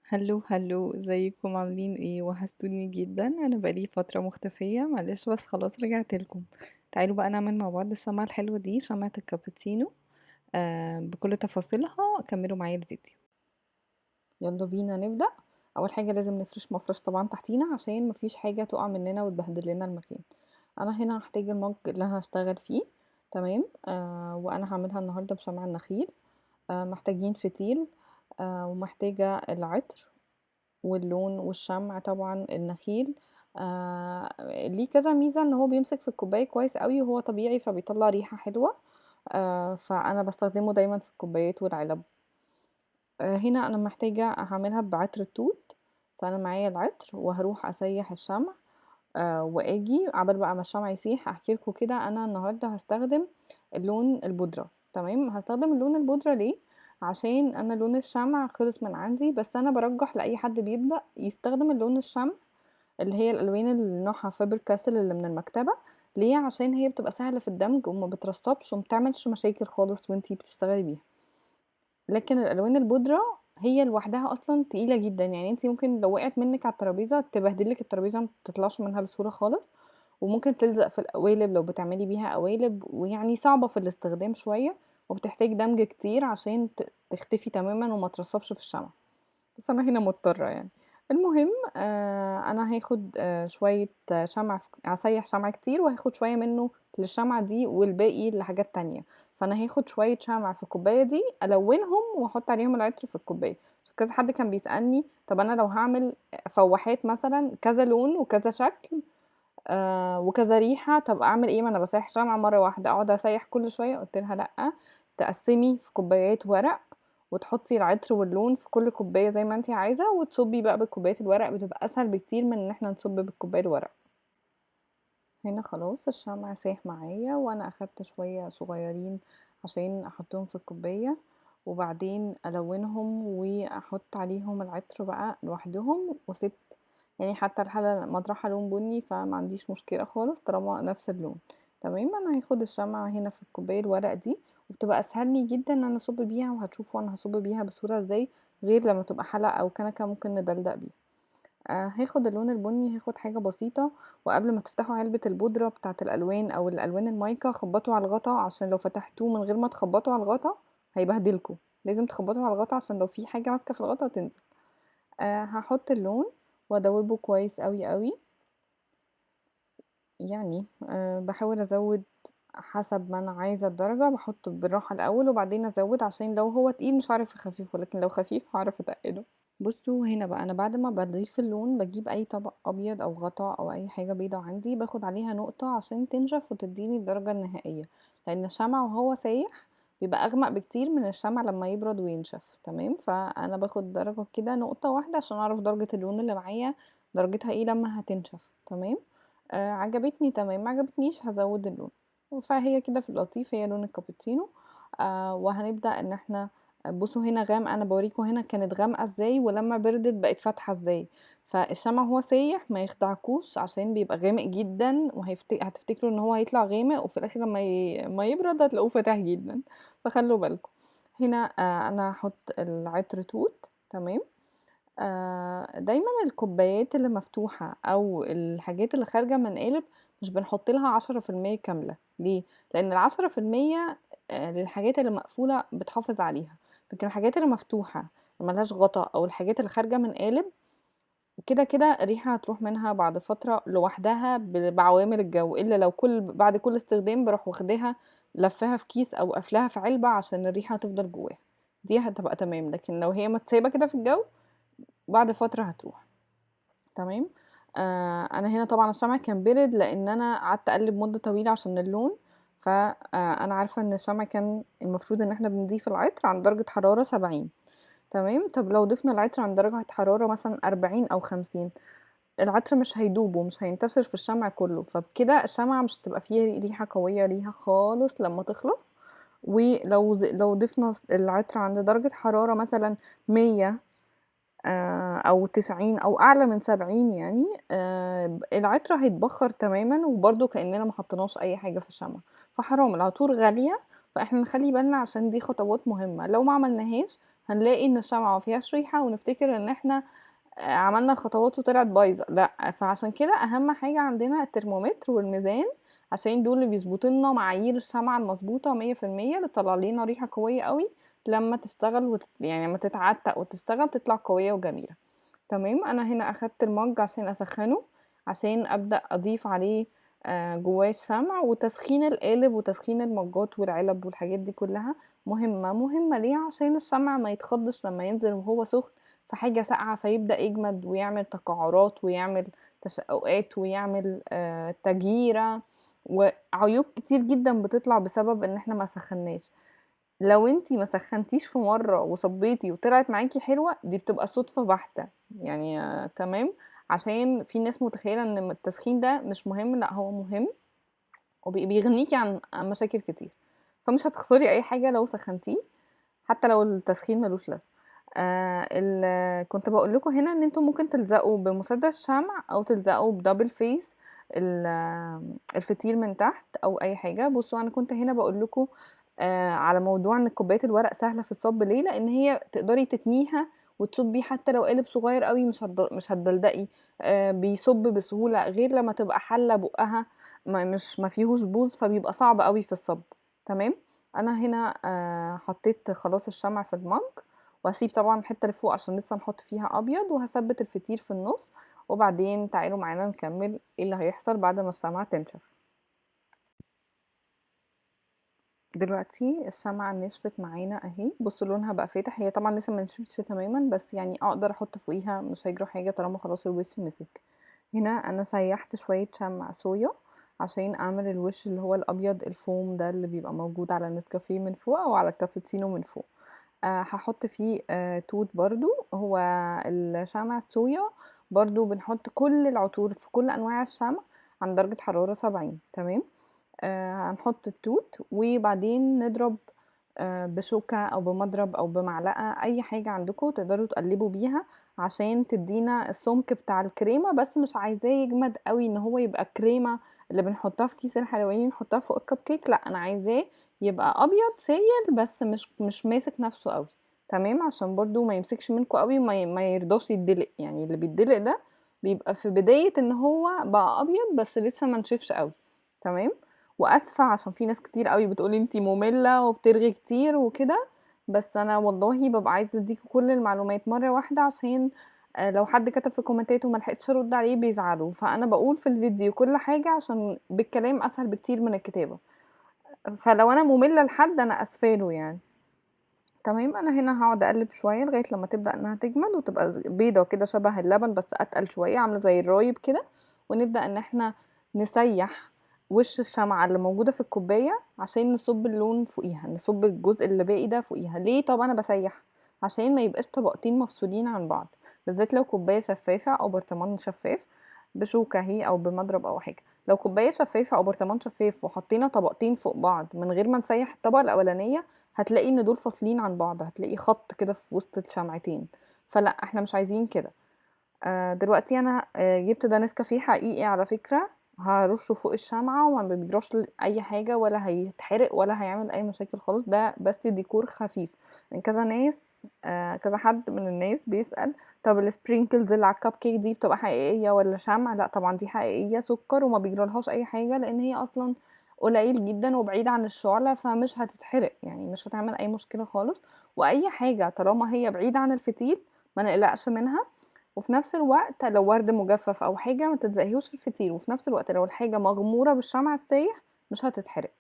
هلو هلو، ازيكم عاملين ايه؟ وحشتوني جدا. انا بقالي فتره مختفيه، معلش بس خلاص رجعت لكم. تعالوا بقى نعمل مع بعض الشمعة الحلوه دي، شمعة الكابوتشينو. بكل تفاصيلها. كملوا معايا الفيديو. يلا بينا نبدأ. اول حاجه لازم نفرش مفرش طبعا تحتينا عشان مفيش حاجه تقع مننا وتبهدل لنا المكان. انا هنا هحتاج المج اللي انا هشتغل فيه. تمام. وانا هعملها النهارده بشمع النخيل. محتاجين فتيل. ومحتاجه العطر واللون والشمع طبعا النخيل. ليه كذا ميزة ان هو بيمسك في الكوباية كويس قوي وهو طبيعي فبيطلع ريحة حلوة. فانا بستخدمه دايما في الكوبايات والعلب. هنا انا محتاجة هعملها بعطر التوت. فانا معايا العطر وهروح اسيح الشمع. واجي عبال بقى ما الشمع يسيح احكي لكم كده انا النهارده هستخدم اللون البودرة. تمام، هستخدم اللون البودرة ليه؟ عشان انا لون الشمع خلص من عندي، بس انا برجح لاي حد بيبدأ يستخدم اللون الشمع اللي هي الالوان اللي نوعها فابر كاسل اللي من المكتبة. ليه؟ عشان هي بتبقى سهلة في الدمج وما بترطبش ومبتعملش مشاكل خالص وانتي بتشتغلي بيها. لكن الالوان البودرة هي لوحدها اصلا تقيلة جدا، يعني انتي ممكن لو وقعت منك على الترابيزة تبهدلك الترابيزة، ما تطلعش منها بسهولة خالص. وممكن تلزق في القوالب لو بتعملي بيها قوالب، ويعني صعبة في الاستخدام شوية. وبتحتاج دمج كتير عشان تختفي تماما وما ترصبش في الشمع. بس انا هنا مضطرة يعني. المهم انا هاخد شوية شمع هسيح شمع كتير وهاخد شوية منه للشمعة دي والباقي لحاجات تانية. فانا هاخد شوية شمع في الكوباية دي الونهم واحط عليهم العطر في الكوباية. كذا حد كان بيسألني طب انا لو هعمل فواحات مثلا كذا لون وكذا شكل وكذا ريحة، طب اعمل ايه؟ ما انا بسيح شمعة مرة واحدة اقعد اسيح كل شوية. قلت لها لا، تقسمي في كوبايات ورق وتحطي العطر واللون في كل كوباية زي ما انتي عايزة، وتصبي بقى بالكوبايات الورق، بتبقى اسهل بكتير من ان احنا نصب بالكوباية الورق. هنا خلاص الشمع ساح معايا وانا اخدت شوية صغيرين عشان احطهم في الكوباية، وبعدين الونهم واحط عليهم العطر بقى لوحدهم وسبت. يعني حتى الحلة مطرحها لون بني فما عنديش مشكلة خالص طالما نفس اللون. تمام، انا هاخد الشمعة هنا في الكوباية الورق دي، وبتبقى اسهل لي جدا ان انا اصب بيها، وهتشوفوا انا هصب بيها بسهولة ازاي، غير لما تبقى حلقة او كنكة ممكن ندلدق بيها. هاخد اللون البني، هاخد حاجة بسيطة. وقبل ما تفتحوا علبة البودرة بتاعة الألوان أو الألوان المايكا خبطوا على الغطا، عشان لو فتحتوه من غير ما تخبطوا على الغطا هيبهدلكوا. لازم تخبطوا على الغطا عشان لو في حاجة ماسكة في الغطا تنزل. هحط اللون وادوبه كويس قوي قوي. يعني بحاول ازود حسب ما انا عايزة الدرجة، بحط بالراحة الأول وبعدين ازود عشان لو هو تقيل مش عارف اخففه، لكن لو خفيف هعرف اتقله. بصوا هنا بقى انا بعد ما بضيف اللون بجيب اي طبق ابيض او غطا او اي حاجه بيضه عندي، باخد عليها نقطه عشان تنشف وتديني الدرجه النهائيه. لان الشمع وهو سايح بيبقى اغمق بكتير من الشمع لما يبرد وينشف. تمام، فانا باخد درجه كده نقطه واحده عشان اعرف درجه اللون اللي معايا درجتها ايه لما هتنشف. تمام. عجبتني تمام، ما عجبتنيش هزود اللون. فهي كده في اللطيف هي لون الكابوتشينو. وهنبدأ ان احنا بصوا هنا غامقة، انا بوريكم هنا كانت غامقة ازاي ولما بردت بقت فاتحة ازاي. فالشمع هو سايح ما يخدعكوش عشان بيبقى غامق جدا هتفتكروا ان هو هيطلع غامق وفي الاخر لما ما يبرد هتلاقوه فاتح جدا. فخلوا بالكم. هنا انا هحط العطر توت. تمام. دايما الكوبايات اللي مفتوحة او الحاجات اللي خارجة من قالب مش بنحط لها 10% كاملة. ليه؟ لان ال10% للحاجات اللي مقفولة بتحافظ عليها. لكن الحاجات اللي مفتوحة ملهاش غطا او الحاجات اللي خارجة من قالب كده كده الريحة هتروح منها بعد فترة لوحدها بعوامل الجو، الا لو بعد كل استخدام بروح واخداها لفها في كيس او قافلاها في علبة عشان الريحة تفضل جواها. دي هتبقى تمام، لكن لو هي متسابة كده في الجو بعد فترة هتروح. تمام. انا هنا طبعا الشمع كان بارد لان انا قعدت اقلب مدة طويلة عشان اللون. فانا عارفة ان الشمع كان المفروض ان احنا بنضيف العطر عند درجة حرارة 70. تمام، طب لو ضفنا العطر عند درجة حرارة مثلا 40 او 50 العطر مش هيدوب ومش هينتشر في الشمع كله، فبكده الشمعة مش هتبقى فيه ريحة قوية ليها خالص لما تخلص. ولو لو ضفنا العطر عند درجة حرارة مثلا 100 او 90 او اعلى من 70 يعني العطر هيتبخر تماما وبرده كأننا ما حطيناش اي حاجة في الشمع. فحرام، العطور غالية. فاحنا نخلي بالنا عشان دي خطوات مهمة، لو ما عملناهاش هنلاقي ان الشمعة مفيهاش ريحة ونفتكر ان احنا عملنا الخطوات وطلعت بايظة. لا، فعشان كده اهم حاجة عندنا الترمومتر والميزان، عشان دول اللي بيظبطوا لنا معايير الشمعة المظبوطة 100%، اللي تطلع لنا ريحة قوية قوي لما تشتغل يعني لما تتعتق وتشتغل تطلع قوية وجميلة. تمام. انا هنا اخدت المج عشان اسخنه، عشان ابدا اضيف عليه جواه الشمع. وتسخين القالب وتسخين المجات والعلب والحاجات دي كلها مهمة ليه؟ عشان الشمع ما يتخضش لما ينزل وهو سخن في حاجة ساقعة فيبدأ يجمد ويعمل تقعرات ويعمل تشققات ويعمل تجيرة، وعيوب كتير جدا بتطلع بسبب ان احنا ما سخناش. لو انتي ما سخنتيش في مرة وصبيتي وطلعت معاكي حلوة، دي بتبقى صدفة بحتة يعني. تمام. عشان في ناس متخيلة ان التسخين ده مش مهم، لا هو مهم وبيغنيكي عن مشاكل كتير. فمش هتخسري اي حاجة لو سخنتيه، حتى لو التسخين ملوش لازمة. كنت بقول لكم هنا ان انتوا ممكن تلزقوا بمسدس شمع او تلزقوا بدبل فيس الفتيل من تحت او اي حاجة. بصوا انا كنت هنا بقول لكم على موضوع ان كوباية الورق سهلة في الصب. ليه؟ لان هي تقدري تتنيها وتصبي حتى لو قالب صغير قوي، مش هتدلدقي. بيصب بسهولة، غير لما تبقى حلة بقها ما فيهوش بوز، فبيبقى صعب قوي في الصب. تمام. انا هنا حطيت خلاص الشمع في المج، وهسيب طبعا الحته اللي فوق عشان لسه نحط فيها ابيض، وهثبت الفتيل في النص. وبعدين تعالوا معانا نكمل ايه اللي هيحصل بعد ما الشمعة تنشف. دلوقتي الشمعة نشفت معانا اهي. بصوا لونها بقى فاتح. هي طبعا لسه ما نشفتش تماما، بس يعني اقدر احط فوقيها مش هيجرى حاجه طالما خلاص الوش مسك. هنا انا سيحت شويه شمع صويا عشان اعمل الوش اللي هو الابيض الفوم ده اللي بيبقى موجود على النسكافيه من فوق او على الكابتشينو من فوق. هحط فيه توت برضو. هو الشمع الصويا برضو بنحط كل العطور في كل انواع الشمع عند درجة حرارة 70. تمام. هنحط التوت وبعدين نضرب بشوكة او بمضرب او بمعلقة، اي حاجة عندكم تقدروا تقلبوا بيها عشان تدينا السمك بتاع الكريمة. بس مش عايزاه يجمد قوي ان هو يبقى كريمة اللي بنحطها في كيس الحلواني نحطها فوق الكب كيك. لا، انا عايزاه يبقى ابيض سايل بس مش ماسك نفسه قوي. تمام. عشان برضو ما يمسكش منكم قوي ما يرضاش يدلق. يعني اللي بيدلق ده بيبقى في بداية ان هو بقى ابيض بس لسه ما نشفش قوي. تمام. واسفة عشان في ناس كتير قوي بتقولي انتي مملة وبترغي كتير وكده، بس انا والله ببقى عايزة اديكوا كل المعلومات مرة واحدة، عشان لو حد كتب في كومنتات وما لحقتش ارد عليه بيزعلوا. فانا بقول في الفيديو كل حاجة عشان بالكلام اسهل بكتير من الكتابة. فلو انا مملة لحد انا اسفاله يعني. تمام. انا هنا هقعد اقلب شويه لغايه لما تبدا انها تجمد وتبقى بيضه كده شبه اللبن بس اتقل شويه، عامله زي الرايب كده. ونبدا ان احنا نسيح وش الشمعة اللي موجودة في الكوباية عشان نصب اللون فوقيها، نصب الجزء اللي باقي ده فوقيها. ليه؟ طب انا بسيح عشان ما يبقاش طبقتين مفصولين عن بعض، بالذات لو كوباية شفافة او برطمان شفاف بشوكة هي او بمضرب او حاجة. لو كوباية شفافة او برطمان شفاف وحطينا طبقتين فوق بعض من غير ما نسيح الطبقة الاولانية، هتلاقي ان دول فاصلين عن بعض، هتلاقي خط كده في وسط الشمعتين. فلا، احنا مش عايزين كده. دلوقتي انا جبت ده نسكافيه حقيقي على فكرة، هرشه فوق الشمعة وما بيجراش اي حاجة ولا هيتحرق ولا هيعمل اي مشاكل خالص. ده بس ديكور خفيف. كذا ناس كذا حد من الناس بيسأل طب السبرينكلز اللي على الكب كيك دي بتبقى حقيقية ولا شمع؟ لا طبعا دي حقيقية سكر وما بيجرالهاش اي حاجة، لان هي اصلا قليل جدا وبعيد عن الشعلة فمش هتتحرق، يعني مش هتعمل اي مشكلة خالص. واي حاجة طالما هي بعيدة عن الفتيل ما نقلقش منها. وفي نفس الوقت لو ورد مجفف او حاجه ما تلزقيهوش في الفتيل، وفي نفس الوقت لو الحاجه مغموره بالشمع السايح مش هتتحرق.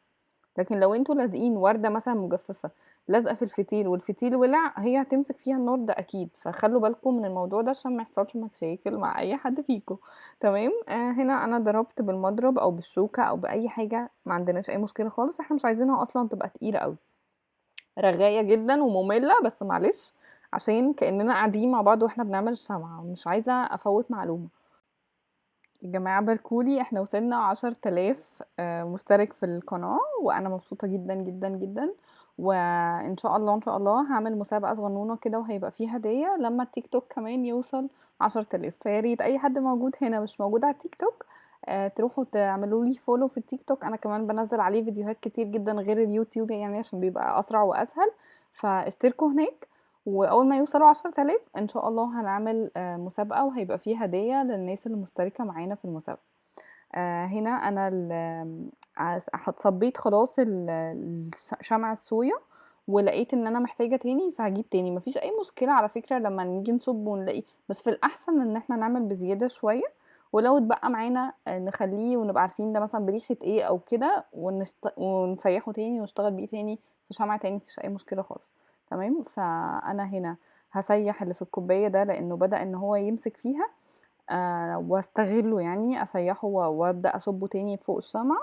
لكن لو انتوا لازقين ورده مثلا مجففه لازقه في الفتيل والفتيل ولع، هي هتمسك فيها النار ده اكيد. فخلوا بالكم من الموضوع ده عشان ما يحصلش مشاكل مع اي حد فيكم. تمام. هنا انا ضربت بالمضرب او بالشوكه او باي حاجه، ما عندناش اي مشكله خالص. احنا مش عايزينها اصلا تبقى تقيله قوي، رغاية جدا ومملة، بس معلش عشان كأننا قاعدين مع بعض واحنا بنعمل الشمعة، مش عايزة افوت معلومة. يا جماعة باركولي، احنا وصلنا 10,000 مشترك في القناة، وانا مبسوطة جدا جدا جدا. وان شاء الله ان شاء الله هعمل مسابقة صغنونة كده وهيبقى فيه هدية لما التيك توك كمان يوصل 10,000. فياريت اي حد موجود هنا مش موجود على التيك توك تروحوا تعملوا لي فولو في التيك توك. انا كمان بنزل عليه فيديوهات كتير جدا غير اليوتيوب، يعني عشان بيبقى اسرع واسهل. فاشتركوا هناك واول ما يوصلوا 10,000 ان شاء الله هنعمل مسابقة، وهيبقى فيه هدية للناس اللي مشتركة معانا في المسابقة. هنا انا صبيت خلاص شمع الصويا، ولقيت ان انا محتاجة تاني فهجيب تاني. مفيش اي مشكلة على فكرة لما نيجي نصب ونلاقي، بس في الاحسن ان احنا نعمل بزيادة شوية، ولو اتبقى معانا نخليه ونبقى عارفين ده مثلا بريحة ايه او كده، ونسيحه تاني ونشتغل بيه تاني في شمع تاني، مفيش اي مشكلة خالص. تمام. فانا هنا هسيح اللي في الكوباية ده لانه بدأ ان هو يمسك فيها، واستغله يعني اسيحه وابدا اصبه تاني فوق الشمع.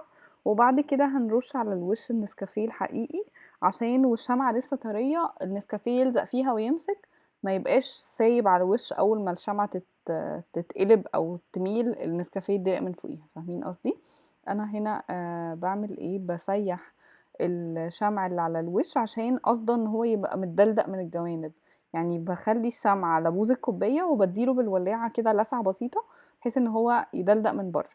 وبعد كده هنرش على الوش النسكافيه الحقيقي، عشان والشمعة لسه طرية النسكافيه يلزق فيها ويمسك، ما يبقاش سايب على الوش. اول ما الشمعة تتقلب او تميل النسكافيه يتدلق من فوقيها. فاهمين قصدي؟ انا هنا بعمل ايه، بسيح الشمع اللي على الوش عشان قصدا ان هو يبقى متدلدق من الجوانب. يعني باخلّي الشمعة على بوز الكوباية وبادّي له بالولاعة كده لسعة بسيطة، بحيث إن هو يدلدق من برّه.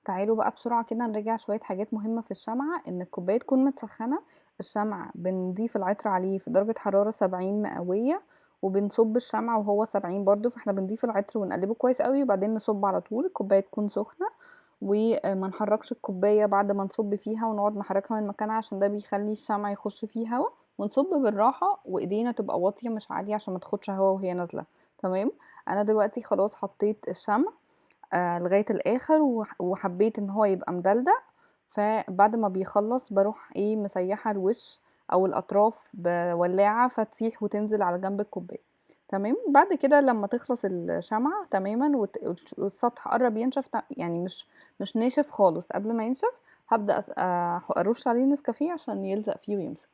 تعالوا بقى بسرعة كده نراجع شوية حاجات مهمة في الشمعة. إن الكوباية تكون متسخنة، الشمع بنضيف العطر عليه في درجة حرارة 70 مئوية، وبنصب الشمع وهو 70 برضه، فاحنا بنضيف العطر ونقلبه كويس قوي وبعدين نصب على طول. الكوباية تكون سخنة، وما نحركش الكوباية بعد ما نصب فيها ونقعد نحركها من مكانها، عشان ده بيخلي الشمع يخش فيه هوا. ونصب بالراحة وايدينا تبقى واطية مش عالية عشان ما تاخدش هوا وهي نازلة. تمام. انا دلوقتي خلاص حطيت الشمع لغاية الآخر، وحبيت إن هو يبقى مدلدق. فبعد ما بيخلص باروح مسيحة الوش أو الأطراف بولاعة فتسيح وتنزل على جنب الكوباية. تمام. بعد كده لما تخلص الشمعة تماما والسطح قرب ينشف، يعني مش ناشف خالص، قبل ما ينشف هبدأ أرش عليه نسكافيه عشان يلزق فيه ويمسك.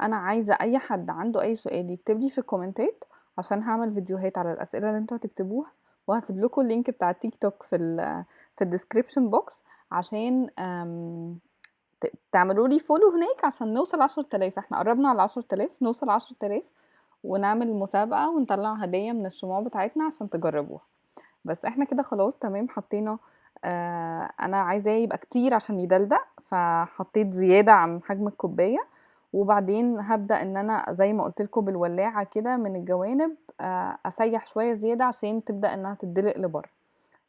أنا عايزة أي حد عنده أي سؤال يكتبلي في الكومنتات، عشان هعمل فيديوهات على الأسئلة اللي انتوا هتكتبوها، وهسيب لكم اللينك بتاع التيك توك في الديسكريبشن بوكس، عشان تعملوا لي فولو هناك عشان نوصل 10,000. احنا قربنا على 10,000، نوصل 10,000 ونعمل مسابقة ونطلع هدية من الشموع بتاعتنا عشان تجربوها. بس احنا كده خلاص تمام. حطينا انا عايزاه يبقى كتير عشان يدلدق، فحطيت زيادة عن حجم الكوباية. وبعدين هبدأ ان انا زي ما قلت لكم بالولاعة كده من الجوانب اسيح شوية زيادة عشان تبدأ انها تدلق لبره.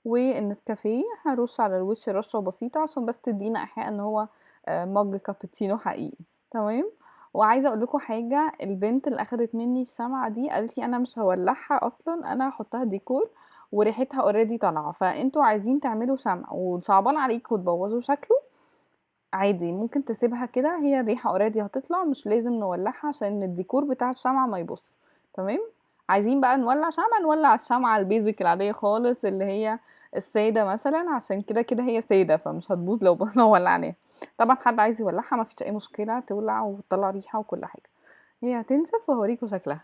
والنسكافيه هرش على الوش رشة بسيطة عشان بس تدينا ايحاء ان هو مج كابتشينو حقيقي. تمام. وعايزه اقول لكم حاجه، البنت اللي اخدت مني الشمعه دي قالت لي انا مش هولعها اصلا، انا هحطها ديكور وريحتها اوريدي طالعه. فانتوا عايزين تعملوا شمع وصعبان عليكم تبوظوا شكله، عادي ممكن تسيبها كده، هي الريحه اوريدي هتطلع، مش لازم نولعها عشان الديكور بتاع الشمعة ما يبص. تمام. عايزين بقى نولع شمعة، نولع الشمعة البيزك العادية خالص اللي هي السادة مثلا، عشان كده كده هي سادة فمش هتبوظ لو لو ولعناها. طبعا حد عايز يولعها مفيش اي مشكلة، تولع وتطلع ريحة وكل حاجة. هي هتنشف وهوريكم شكلها.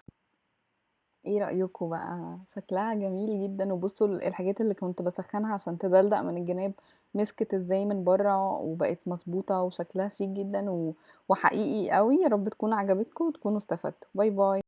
ايه رأيكم بقى؟ شكلها جميل جدا. وبصوا الحاجات اللي كنت بسخنها عشان تدلدق من الجناب مسكت ازاي من بره وبقت مظبوطة وشكلها شيك جدا وحقيقي قوي. يا رب تكون عجبتكم وتكونوا استفدتوا. باي باي.